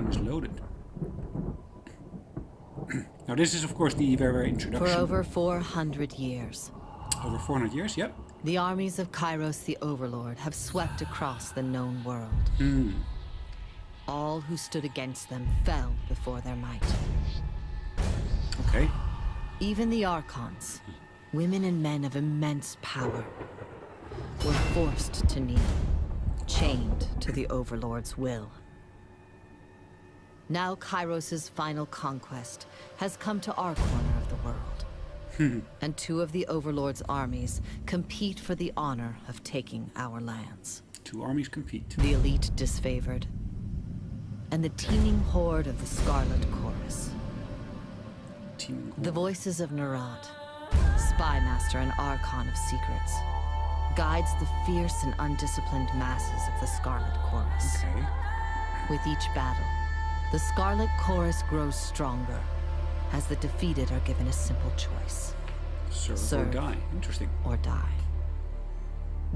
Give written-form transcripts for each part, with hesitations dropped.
game is loaded. Now this is of course the very introduction. For over 400 years. Over 400 years, yep. The armies of Kairos the Overlord have swept across the known world. All who stood against them fell before their might. Okay. Even the Archons, women and men of immense power, were forced to kneel, chained to the Overlord's will. Now Kairos' final conquest has come to our corner of the world. And two of the Overlord's armies compete for the honor of taking our lands. Two armies compete. The elite Disfavored, and the teeming horde of the Scarlet Chorus. The voices of Nerat, spymaster and archon of secrets, guides the fierce and undisciplined masses of the Scarlet Chorus. Okay. With each battle, the Scarlet Chorus grows stronger, as the defeated are given a simple choice. Serve or die. Interesting. Or die.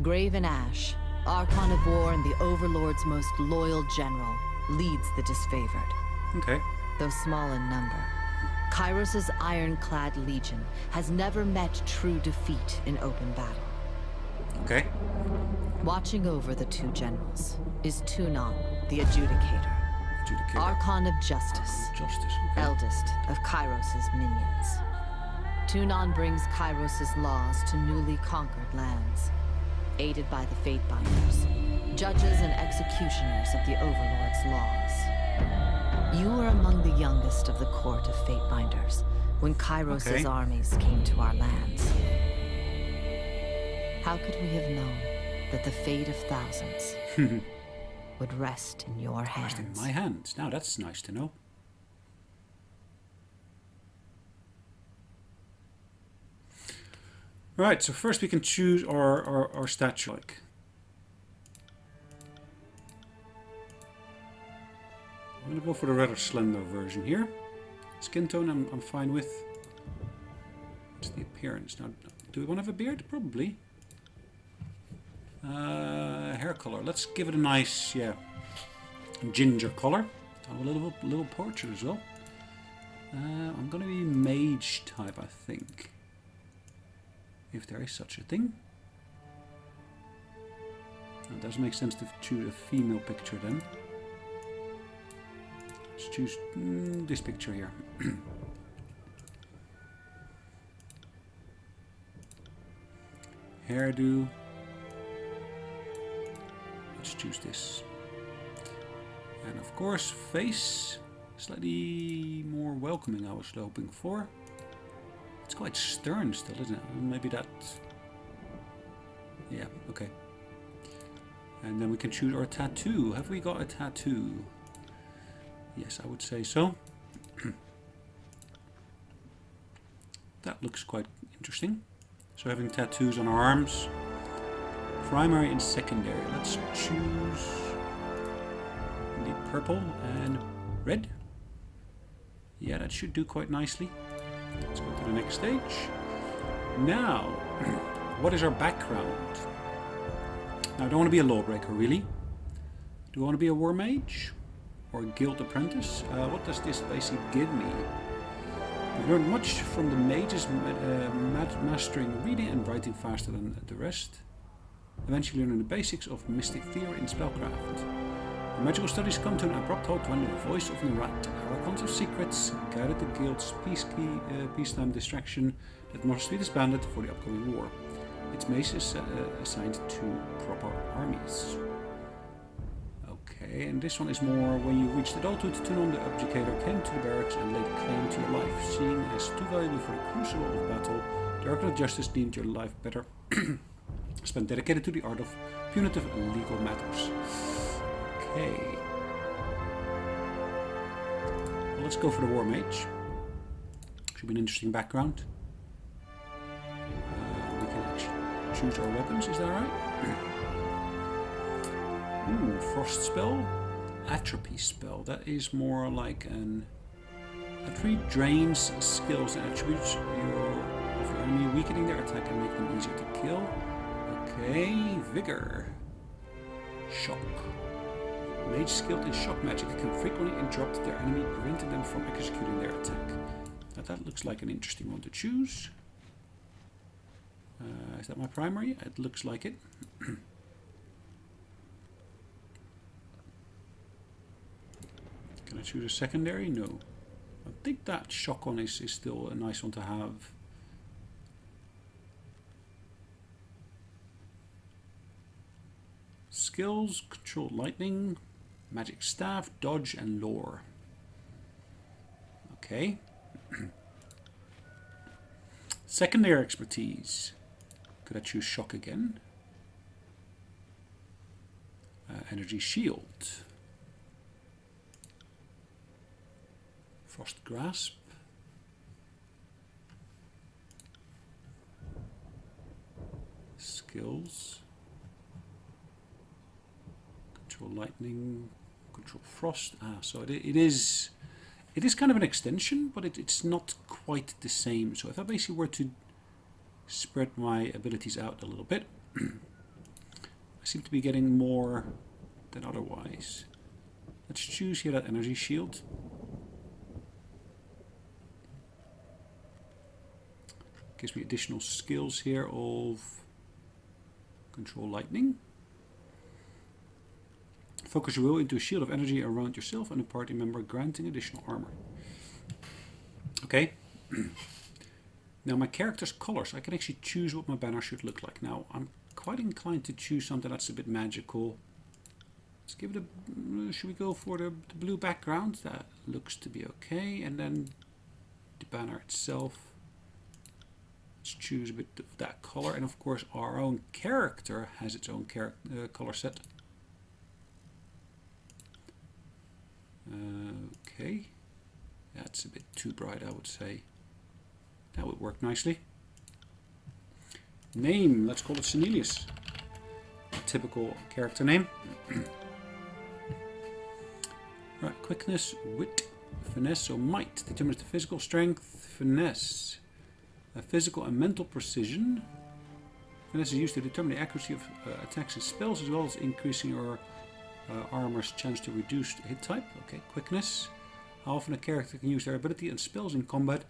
Graven Ash, Archon of War and the Overlord's most loyal general, leads the Disfavored. Okay. Though small in number, Kairos' ironclad legion has never met true defeat in open battle. Okay. Watching over the two generals is Tunon, the Adjudicator. Archon of Justice. Okay. Eldest of Kairos' minions. Tunon brings Kairos' laws to newly conquered lands, aided by the Fatebinders, judges and executioners of the Overlord's laws. You were among the youngest of the court of Fatebinders when Kairos' armies came to our lands. How could we have known that the fate of thousands would rest in your hands? Rest in my hands. Now that's nice to know. Right, so first we can choose our statue. I'm going to go for the rather slender version here. Skin tone I'm fine with. It's the appearance. Now, do we want to have a beard? Probably. Hair color. Let's give it a nice, ginger color. Have a little portrait as well. I'm going to be mage type, I think. If there is such a thing. It does make sense to choose a female picture then. Let's choose this picture here. Hairdo. Let's choose this. And of course, face. Slightly more welcoming, I was hoping for. It's quite stern still, isn't it? Maybe that... Yeah, okay. And then we can choose our tattoo. Have we got a tattoo? Yes, I would say so. That looks quite interesting. So having tattoos on our arms. Primary and secondary. Let's choose the purple and red. Yeah, that should do quite nicely. Let's go to the next stage. Now, what is our background? Now, I don't want to be a lawbreaker, really. Do I want to be a War Mage? Or a Guild Apprentice? What does this basically give me? We've learned much from the mages, mastering reading and writing faster than the rest. Eventually learning the basics of mystic theory and spellcraft. The magical studies come to an abrupt halt when the voice of Nerat, Archons of Secrets, guided the guild's peacetime distraction that must be disbanded for the upcoming war. Its mage is assigned to proper armies. Okay, and this one is more when you reached adulthood, Tunon the Adjudicator came to the barracks and laid claim to your life. Seen as too valuable for the crucible of battle, the Archon of Justice deemed your life better spent dedicated to the art of punitive legal matters. Okay. Well, let's go for the War Mage. Should be an interesting background. We can actually choose our weapons, is that right? Ooh, Frost spell. Atrophy spell. That is more like an... Atrophy drains skills and attributes of your enemy, weakening their attack and making them easier to kill. Okay, Vigor. Shock. Mage skilled in shock magic can frequently interrupt their enemy, preventing them from executing their attack. Now that looks like an interesting one to choose. Is that my primary? It looks like it. Can I choose a secondary? No. I think that shock one is still a nice one to have. Skills, control lightning, magic staff, dodge and lore. Okay. Secondary expertise. Could I choose shock again? Energy shield. Frost grasp. Skills. Control lightning. Control frost. So it is kind of an extension, but it's not quite the same. So if I basically were to spread my abilities out a little bit, I seem to be getting more than otherwise. Let's choose here that energy shield. Gives me additional skills here of control lightning. Focus your will into a shield of energy around yourself and a party member, granting additional armor. Okay. Now my character's colors, I can actually choose what my banner should look like. Now I'm quite inclined to choose something that's a bit magical. Let's give it a, should we go for the blue background? That looks to be okay. And then the banner itself. Let's choose a bit of that color. And of course our own character has its own color set. Okay. That's a bit too bright, I would say. That would work nicely. Name, let's call it Sonelias. A typical character name. Right, quickness, wit, finesse, or might determines the physical strength, finesse, physical and mental precision. Finesse is used to determine the accuracy of attacks and spells, as well as increasing your armor's chance to reduce hit type. Okay, quickness. How often a character can use their ability and spells in combat.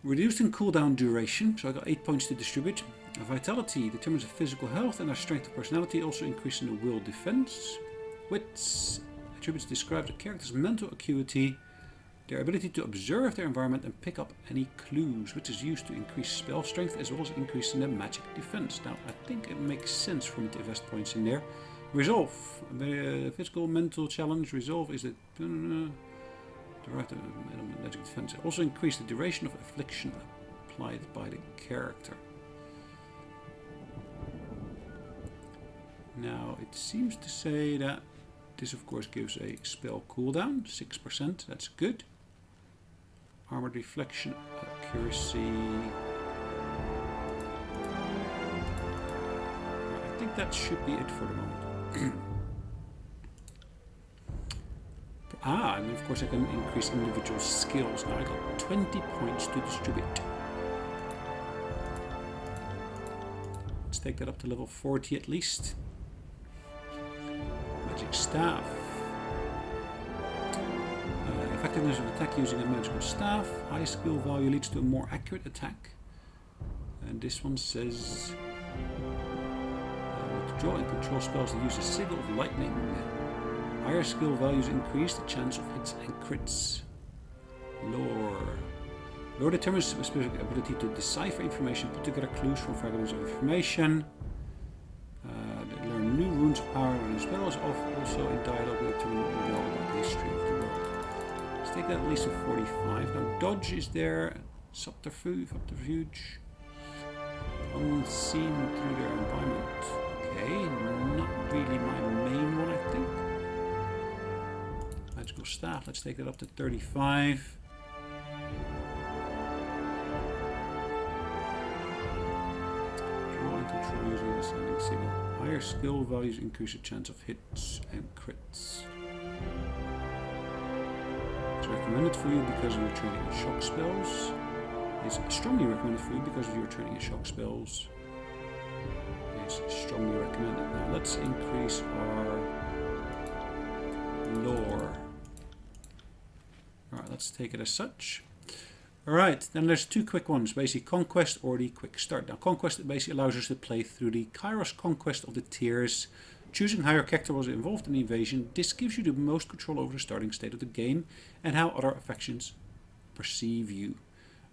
Reduced in cooldown duration, so I got 8 points to distribute. Vitality determines the physical health, and our strength and personality also increasing the will defense. Wits attributes describe the character's mental acuity, their ability to observe their environment and pick up any clues, which is used to increase spell strength as well as increasing their magic defense. Now I think it makes sense for me to invest points in there. Resolve, physical mental challenge. Resolve is the derived magic defense. Also increase the duration of affliction applied by the character. Now it seems to say that this of course gives a spell cooldown, 6%, that's good. Armor deflection, accuracy. I think that should be it for the moment. And of course I can increase individual skills. Now I got 20 points to distribute. Let's take that up to level 40 at least. Magic staff. Effectiveness of attack using a magical staff. High skill value leads to a more accurate attack. And this one says to draw and control spells that use a signal of lightning. Higher skill values increase the chance of hits and crits. Lore. Lore determines a specific ability to decipher information, put together clues from fragments of information. Learn new runes of power and spells, also in dialogue with determine about the history of the world. Let's take that at least to 45. Now dodge is there. Subterfuge. Unseen through their environment. Okay, not really my main one, I think. Magical staff, let's take that up to 35. Draw and control using a descending signal. Higher skill values increase the chance of hits and crits. It's recommended for you because of your training in shock spells. It's strongly recommended for you because of your training in shock spells. It's strongly recommended. Now let's increase our let's take it as such. Alright, then there's two quick ones, basically Conquest or the Quick Start. Now Conquest basically allows us to play through the Kairos Conquest of the tiers, choosing how your character was involved in the invasion. This gives you the most control over the starting state of the game and how other factions perceive you.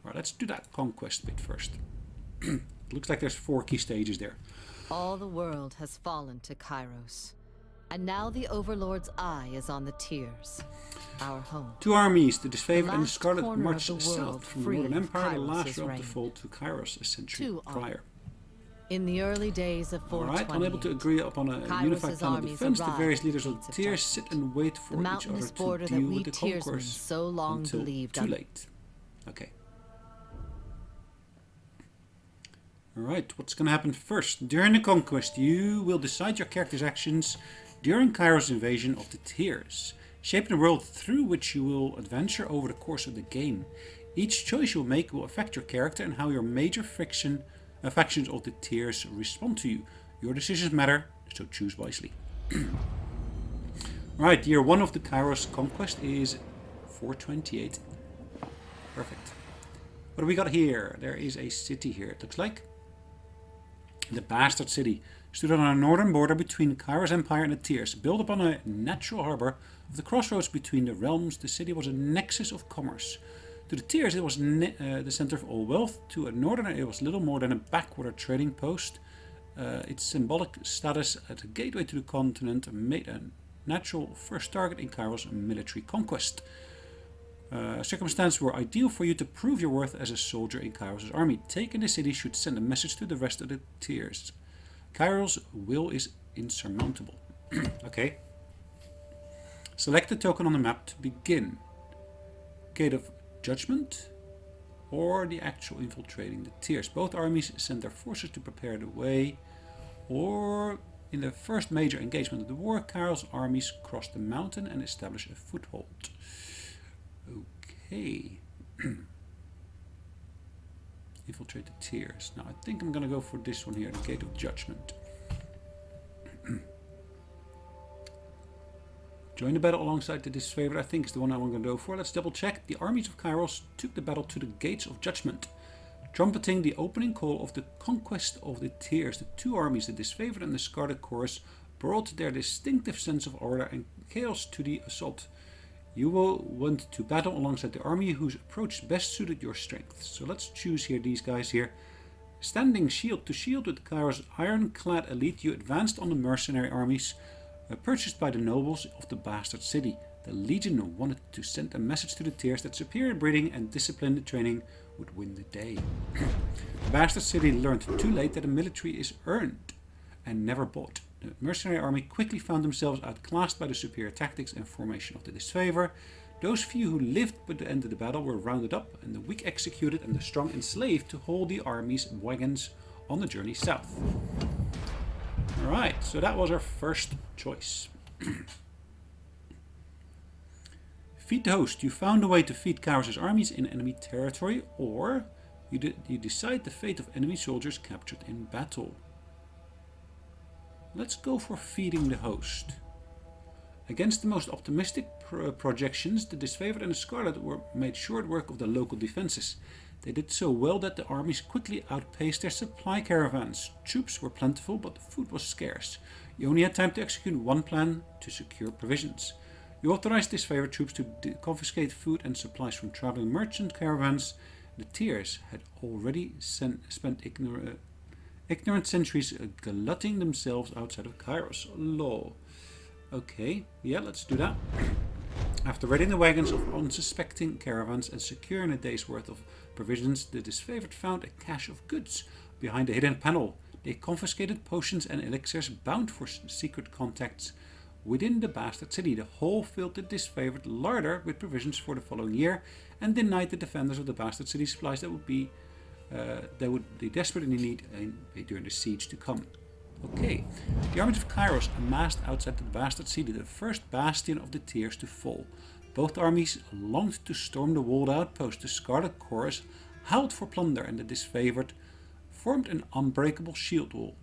Alright, let's do that Conquest bit first. Looks like there's 4 key stages there. All the world has fallen to Kairos, and now the Overlord's eye is on the tiers. Our home. 2 armies, the Disfavored The and the last Scarlet, corner marched of the south world from the free Northern of Empire, the last Kairos' realm to reign. fall to Kairos a century 2 prior. In the early days of 428, Alright, unable to agree upon a unified plan of armies defense, the arrived various at leaders the of gates the of tiers justice. sit and wait for the each other mountainous to border that deal we with the tiersmen conquerors so long until believed too late. Okay. Alright, what's going to happen first? During the conquest, you will decide your character's actions during Kairos' invasion of the tiers, shaping the world through which you will adventure over the course of the game. Each choice you will make will affect your character and how your major factions of the tiers respond to you. Your decisions matter, so choose wisely. Right, year 1 of the Kairos conquest is 428. Perfect. What do we got here? There is a city here, it looks like. The Bastard City stood on a northern border between Kairos Empire and the Tiers. Built upon a natural harbour of the crossroads between the realms, the city was a nexus of commerce. To the Tiers, it was the centre of all wealth. To a northerner, it was little more than a backwater trading post. Its symbolic status as a gateway to the continent made a natural first target in Kairos' military conquest. Circumstances were ideal for you to prove your worth as a soldier in Kairos' army. Taking the city should send a message to the rest of the tiers. Kairos' will is insurmountable. Okay. Select the token on the map to begin. Gate of Judgment or the actual infiltrating the tiers. Both armies send their forces to prepare the way. Or in the first major engagement of the war, Kairos' armies cross the mountain and establish a foothold. Okay. Infiltrate the tiers. Now I think I'm going to go for this one here, the Gate of Judgment. Join the battle alongside the Disfavored, I think is the one I'm going to go for. Let's double check. The armies of Kairos took the battle to the Gates of Judgment, trumpeting the opening call of the Conquest of the Tiers. The 2 armies, the Disfavored and the Scarlet Chorus, brought their distinctive sense of order and chaos to the assault. You will want to battle alongside the army whose approach best suited your strengths. So let's choose here these guys here. Standing shield to shield with Kairos' ironclad elite, you advanced on the mercenary armies purchased by the nobles of the Bastard City. The Legion wanted to send a message to the tiers that superior breeding and disciplined training would win the day. The Bastard City learned too late that the military is earned and never bought. The mercenary army quickly found themselves outclassed by the superior tactics and formation of the Disfavor. Those few who lived by the end of the battle were rounded up and the weak executed and the strong enslaved to hold the army's wagons on the journey south. Alright, so that was our first choice. Feed the host. You found a way to feed Kairos' armies in enemy territory, or you decide the fate of enemy soldiers captured in battle. Let's go for feeding the host. Against the most optimistic projections, the Disfavored and the Scarlet made short work of the local defenses. They did so well that the armies quickly outpaced their supply caravans. Troops were plentiful, but food was scarce. You only had time to execute one plan to secure provisions. You authorized Disfavored troops to confiscate food and supplies from traveling merchant caravans. The tiers had already spent ignorant centuries glutting themselves outside of Kairos. Lol. Okay, yeah, let's do that. After raiding the wagons of unsuspecting caravans and securing a day's worth of provisions, the Disfavored found a cache of goods behind a hidden panel. They confiscated potions and elixirs bound for secret contacts within the Bastard City. The whole filled the Disfavored larder with provisions for the following year and denied the defenders of the Bastard City supplies that would be desperately need during the siege to come. Okay, the armies of Kairos amassed outside the Bastard City, the first bastion of the tiers to fall. Both armies longed to storm the walled outpost. The Scarlet Chorus howled for plunder and the Disfavored formed an unbreakable shield wall.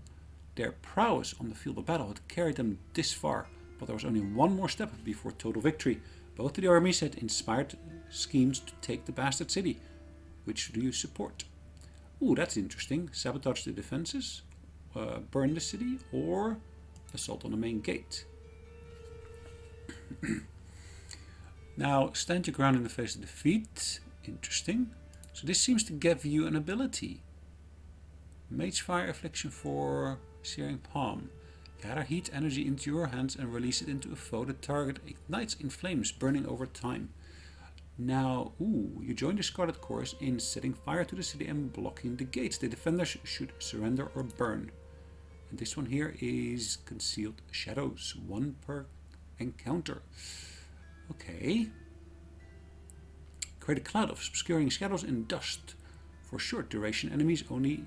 Their prowess on the field of battle had carried them this far, but there was only one more step before total victory. Both of the armies had inspired schemes to take the bastard city. Which do you support? Ooh, that's interesting. Sabotage the defenses, burn the city, or assault on the main gate. Now, stand your ground in the face of defeat. Interesting. So this seems to give you an ability. Mage Fire Affliction for Searing Palm. Gather heat energy into your hands and release it into a foe. The target ignites in flames, burning over time. Now, you join the Scarlet Chorus in setting fire to the city and blocking the gates. The defenders should surrender or burn. And this one here is Concealed Shadows. 1 per encounter. Okay. Create a cloud of obscuring shadows and dust. For short duration, enemies only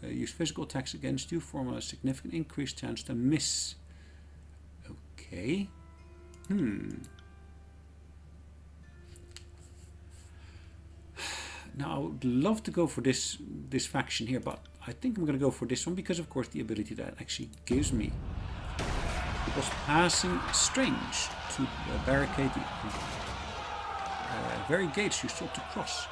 use physical attacks against you, form a significant increased chance to miss. Okay. Now I would love to go for this faction here, but I think I'm going to go for this one because of course the ability that actually gives me. It was passing strange to barricade the very gates you sought to cross.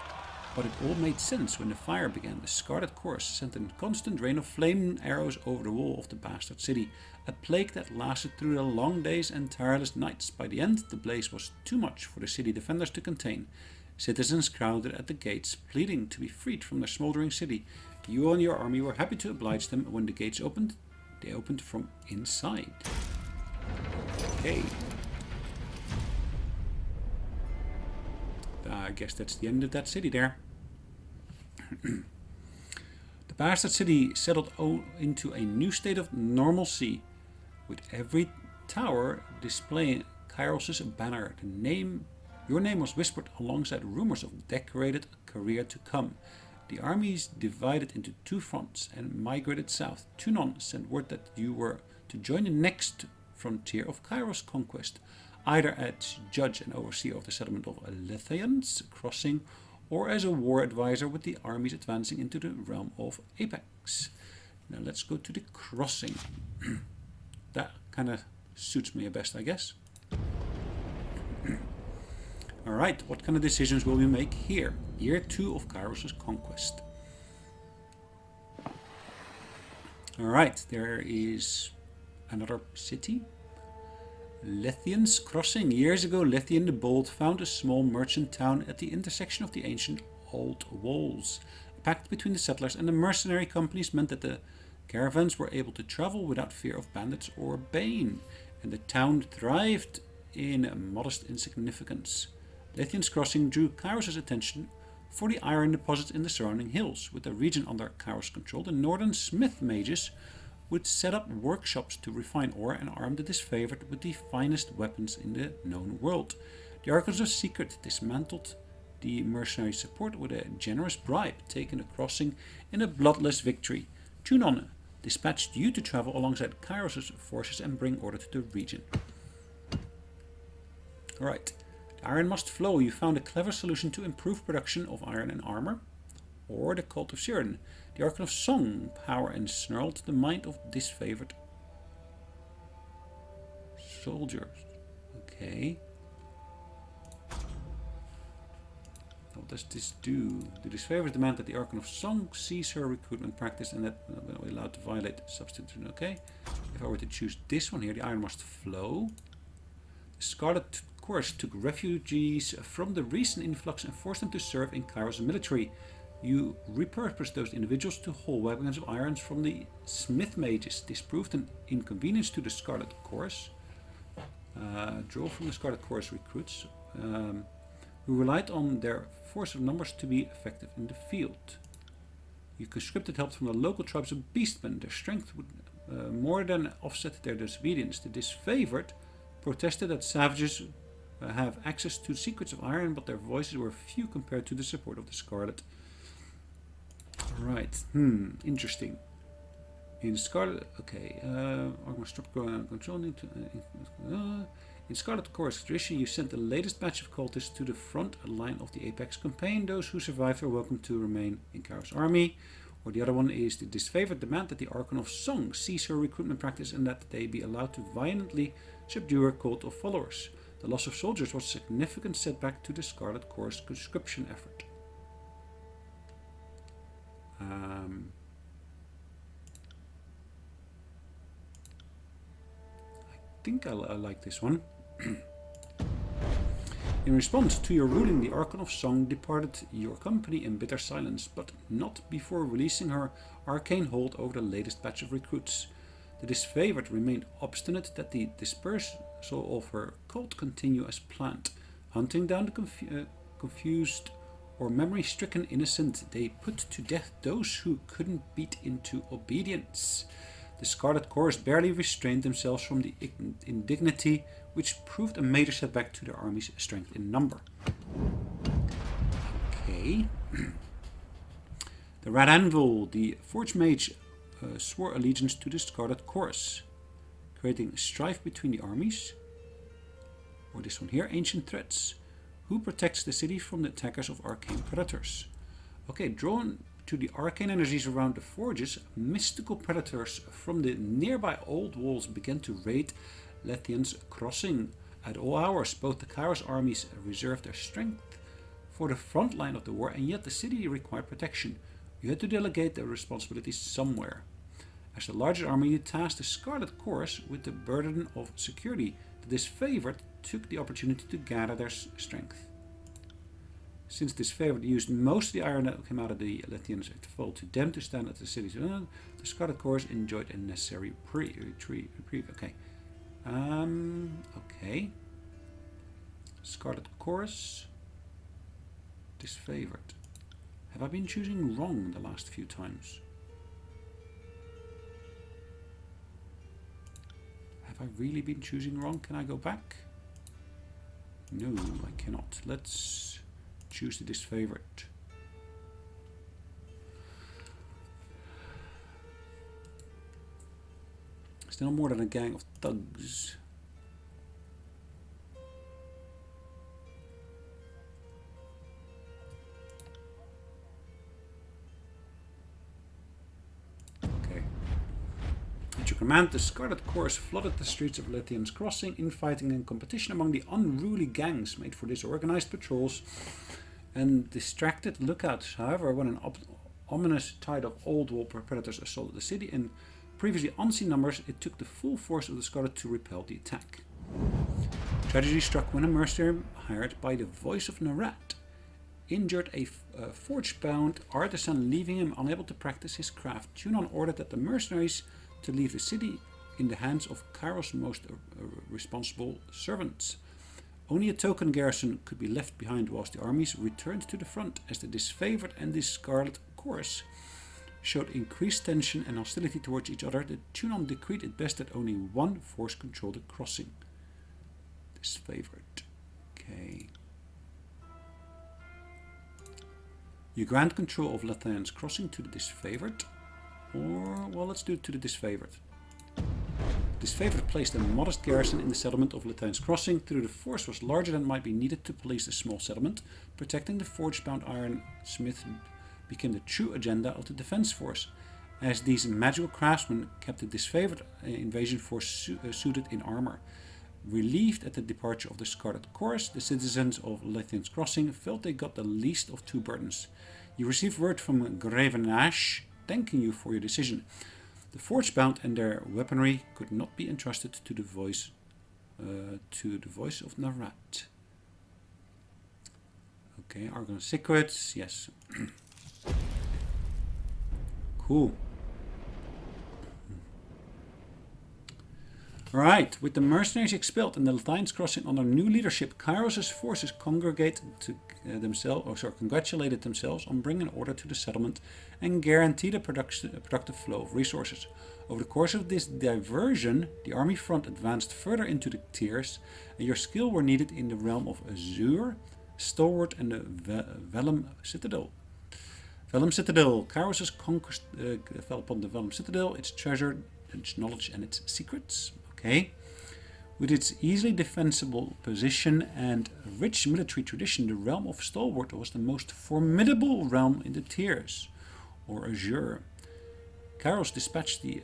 But it all made sense when the fire began. The Scarlet Chorus sent a constant rain of flame arrows over the wall of the bastard city, a plague that lasted through the long days and tireless nights. By the end, the blaze was too much for the city defenders to contain. Citizens crowded at the gates, pleading to be freed from their smoldering city. You and your army were happy to oblige them. When the gates opened, they opened from inside. Okay. I guess that's the end of that city there. The bastard city settled into a new state of normalcy, with every tower displaying Kairos' banner. Your name was whispered alongside rumors of decorated career to come. The armies divided into 2 fronts and migrated south. Tunon sent word that you were to join the next frontier of Kairos conquest, either as judge and overseer of the settlement of Lethian's crossing, or as a war advisor with the armies advancing into the realm of Apex. Now let's go to the crossing. That kind of suits me best, I guess. Alright, what kind of decisions will we make here? Year 2 of Kairos' conquest. Alright, there is another city. Lethian's crossing. Years ago, Lethian the Bold found a small merchant town at the intersection of the ancient old walls. A pact between the settlers and the mercenary companies meant that the caravans were able to travel without fear of bandits or bane, and the town thrived in modest insignificance. Lethian's crossing drew Kairos' attention for the iron deposits in the surrounding hills. With the region under Kairos' control, the northern smith mages would set up workshops to refine ore and arm the Disfavored with the finest weapons in the known world. The Archons of Secret dismantled the mercenary support with a generous bribe, taking the crossing in a bloodless victory. Tunon dispatched you to travel alongside Kairos' forces and bring order to the region. Alright, the iron must flow. You found a clever solution to improve production of iron and armor. Or the Cult of Siren. The Archon of Song, power ensnarled the mind of Disfavored soldiers. Okay. What does this do? The Disfavored demand that the Archon of Song cease her recruitment practice and that we're allowed to violate substitution. Okay. If I were to choose this one here, the iron must flow. The Scarlet Chorus took refugees from the recent influx and forced them to serve in Kairos' military. You repurposed those individuals to haul wagons of irons from the smith mages. This proved an inconvenience to the Scarlet Chorus. Draw from the Scarlet Chorus recruits, who relied on their force of numbers to be effective in the field. You conscripted help from the local tribes of Beastmen. Their strength would more than offset their disobedience. The Disfavored protested that savages have access to secrets of iron, but their voices were few compared to the support of the Scarlet. Right, interesting. In Scarlet, okay, in Scarlet Chorus tradition, you sent the latest batch of cultists to the front line of the Apex campaign. Those who survived are welcome to remain in Kairos' army. Or the other one is the Disfavored demand that the Archon of Song cease her recruitment practice and that they be allowed to violently subdue her cult of followers. The loss of soldiers was a significant setback to the Scarlet Chorus conscription effort. I think I like this one. In response to your ruling, the Archon of Song departed your company in bitter silence, but not before releasing her arcane hold over the latest batch of recruits. The Disfavored remained obstinate that the dispersal of her cult continue as planned. Hunting down the confused or memory-stricken innocent, they put to death those who couldn't beat into obedience. The Scarlet Chorus barely restrained themselves from the indignity, which proved a major setback to their army's strength in number. Okay. The Red Anvil, the War Mage, swore allegiance to the Scarlet Chorus, creating strife between the armies. Or this one here, Ancient Threats. Who protects the city from the attackers of arcane predators? Okay, drawn to the arcane energies around the forges, mystical predators from the nearby old walls began to raid Lethian's crossing. At all hours, both the Kairos armies reserved their strength for the front line of the war, and yet the city required protection. You had to delegate their responsibilities somewhere. As the largest army, you tasked the Scarlet Chorus with the burden of security. The Disfavored took the opportunity to gather their strength. Since Disfavored used most of the iron that came out of the Lethians, it fell to them to stand at the city's the Scarlet Chorus enjoyed a necessary reprieve. Okay. Okay. Scarlet Chorus. Disfavored. Have I been choosing wrong the last few times? Have I really been choosing wrong? Can I go back? No, I cannot. Let's choose the Disfavored. Still more than a gang of thugs. Okay. At your command, the Scarlet Chorus flooded the streets of Lethian's crossing, infighting and competition among the unruly gangs made for disorganized patrols and distracted lookouts. However, when an ominous tide of old wall predators assaulted the city in previously unseen numbers, it took the full force of the Scarlet to repel the attack. Tragedy struck when a mercenary hired by the voice of Narat injured a forge-bound artisan, leaving him unable to practice his craft. Tunon ordered that the mercenaries to leave the city in the hands of Kairos' most responsible servants. Only a token garrison could be left behind whilst the armies returned to the front. As the Disfavored and the Scarlet Chorus showed increased tension and hostility towards each other, the Tunon decreed it best that only one force control the crossing. Disfavored. Okay. You grant control of Lethian's crossing to the Disfavored. Or, well, let's do it to the Disfavored. Disfavored placed a modest garrison in the settlement of Lethian's crossing. Though the force was larger than might be needed to police a small settlement, protecting the forge-bound ironsmith became the true agenda of the defense force, as these magical craftsmen kept the Disfavored invasion force suited in armor. Relieved at the departure of the Scarlet Chorus, the citizens of Lethian's crossing felt they got the least of two burdens. You received word from Gravenash thanking you for your decision. The forge-bound and their weaponry could not be entrusted to the voice of Narat. Okay, Argon Secrets, yes. Cool. Alright, with the mercenaries expelled and the Lethian's crossing under new leadership, Kairos' forces congratulated themselves on bringing order to the settlement and guaranteed a productive flow of resources. Over the course of this diversion, the army front advanced further into the tiers, and your skill were needed in the realm of Azure, Stalwart, and the Vellum Citadel. Vellum Citadel. Kairos' conquest fell upon the Vellum Citadel, its treasure, its knowledge, and its secrets. Okay. With its easily defensible position and rich military tradition, the realm of Stalwart was the most formidable realm in the tiers, or Azure. Kairos dispatched the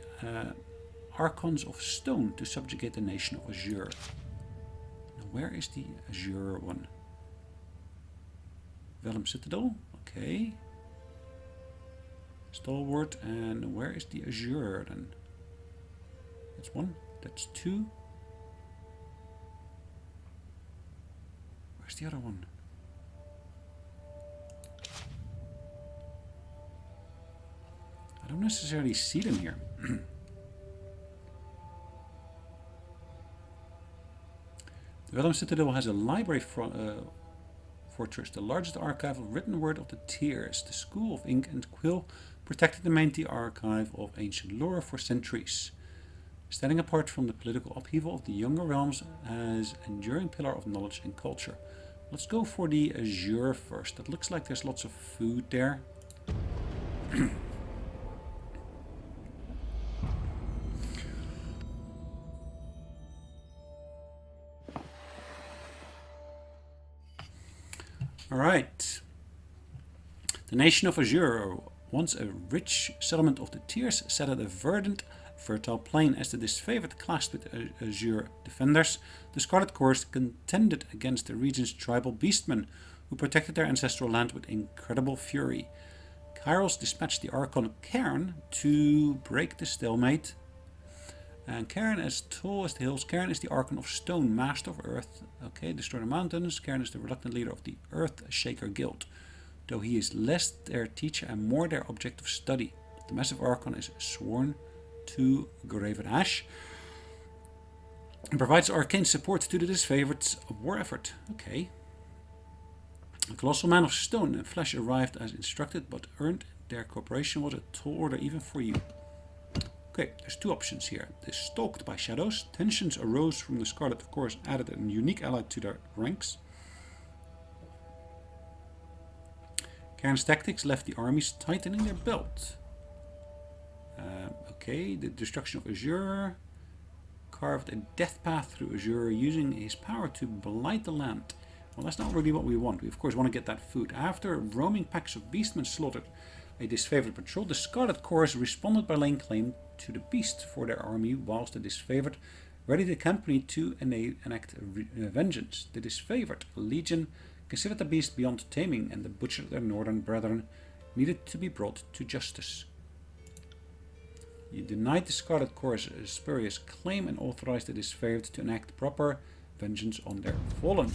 Archons of Stone to subjugate the nation of Azure. Now, where is the Azure one? Vellum Citadel, okay. Stalwart, and where is the Azure then? That's one, that's two. Where's the other one? I don't necessarily see them here. The Vellum Citadel has a library fortress, the largest archive of written word of the Tears. The School of Ink and Quill protected the main archive of ancient lore for centuries. Standing apart from the political upheaval of the Younger Realms as enduring pillar of knowledge and culture. Let's go for the Azure first. It looks like there's lots of food there. Alright. The nation of Azure, once a rich settlement of the Tears, sat at a verdant, fertile plain. As the Disfavored clashed with Azure defenders, the Scarlet Chorus contended against the region's tribal Beastmen, who protected their ancestral land with incredible fury. Kairos dispatched the Archon Cairn to break the stalemate. And Cairn, as tall as the hills, Cairn is the Archon of Stone, Master of Earth. Okay, destroy the mountains. Cairn is the reluctant leader of the Earth Shaker Guild, though he is less their teacher and more their object of study. The massive Archon is sworn to Graven Ash and provides arcane support to the Disfavored's war effort. Okay. A colossal man of stone and flesh arrived as instructed, but earned their cooperation was a tall order even for you. Okay, there's two options here. They're stalked by shadows. Tensions arose from the Scarlet Chorus, added a unique ally to their ranks. Cairn's tactics left the armies tightening their belt. Okay, the destruction of Azure carved a death path through Azure, using his power to blight the land. Well, that's not really what we want. We of course want to get that food. After roaming packs of beastmen slaughtered a Disfavored patrol, the Scarlet Chorus responded by laying claim to the beast for their army, whilst the Disfavored readied the company to enact vengeance. The Disfavored legion considered the beast beyond taming, and the butcher of their northern brethren needed to be brought to justice. You denied the Scarlet Chorus a spurious claim and authorized the Disfavored to enact proper vengeance on their fallen.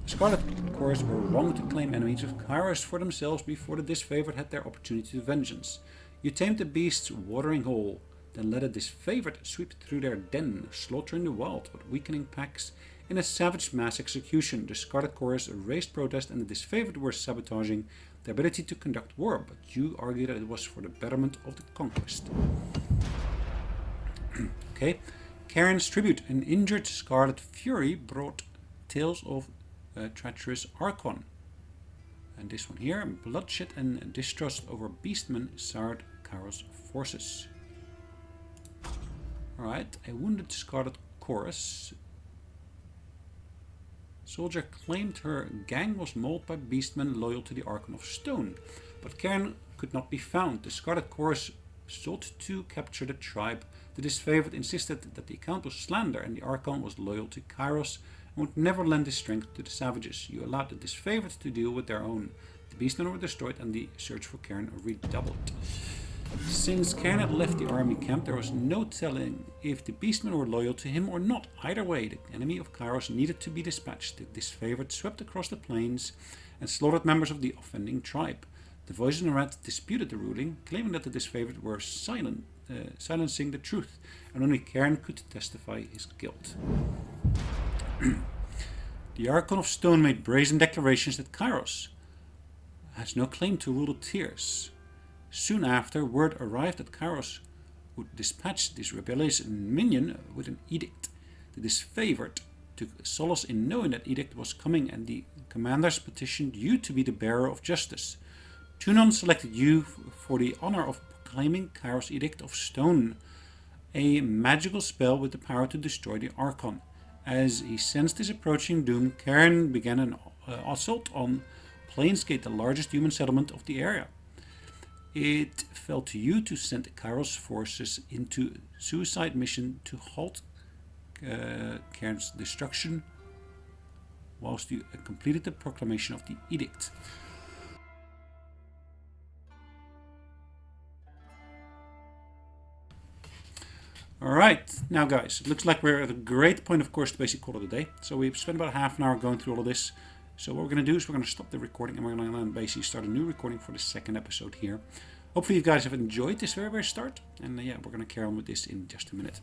The Scarlet Chorus were wrong to claim enemies of Kairos for themselves before the Disfavored had their opportunity to vengeance. You tamed the beast's watering hole, then let a Disfavored sweep through their den, slaughtering the wild but weakening packs in a savage mass execution. The Scarlet Chorus raised protest, and the Disfavored were sabotaging their ability to conduct war, but you argued that it was for the betterment of the conquest. Okay, Cairn's tribute, an injured Scarlet Fury, brought tales of treacherous Archon. And this one here, bloodshed and distrust over Beastmen soured Kairos' forces. Alright, a wounded Scarlet Chorus soldier claimed her gang was mauled by Beastmen loyal to the Archon of Stone, but Cairn could not be found. The Scarlet Chorus sought to capture the tribe. The Disfavored insisted that the account was slander, and the Archon was loyal to Kairos and would never lend his strength to the savages. You allowed the Disfavored to deal with their own. The Beastmen were destroyed, and the search for Cairn redoubled. Since Cairn had left the army camp, there was no telling if the Beastmen were loyal to him or not. Either way, the enemy of Kairos needed to be dispatched. The Disfavored swept across the plains and slaughtered members of the offending tribe. The Voices in Red disputed the ruling, claiming that the Disfavored were silencing the truth, and only Cairn could testify his guilt. The Archon of Stone made brazen declarations that Kairos has no claim to rule the Tears. Soon after, word arrived that Kairos would dispatch this rebellious minion with an edict. The Disfavored took solace in knowing that edict was coming, and the commanders petitioned you to be the bearer of justice. Tunon selected you for the honor of proclaiming Kairos' Edict of Stone, a magical spell with the power to destroy the Archon. As he sensed his approaching doom, Cairn began an assault on Plainsgate, the largest human settlement of the area. It fell to you to send Kairos' forces into suicide mission to halt Cairn's destruction also completed the proclamation of the Edict. Alright, now guys, it looks like we're at a great point, of course, to basically call it a day. So we've spent about half an hour going through all of this. So what we're going to do is we're going to stop the recording and we're going to basically start a new recording for the second episode here. Hopefully you guys have enjoyed this very start. And yeah, we're going to carry on with this in just a minute.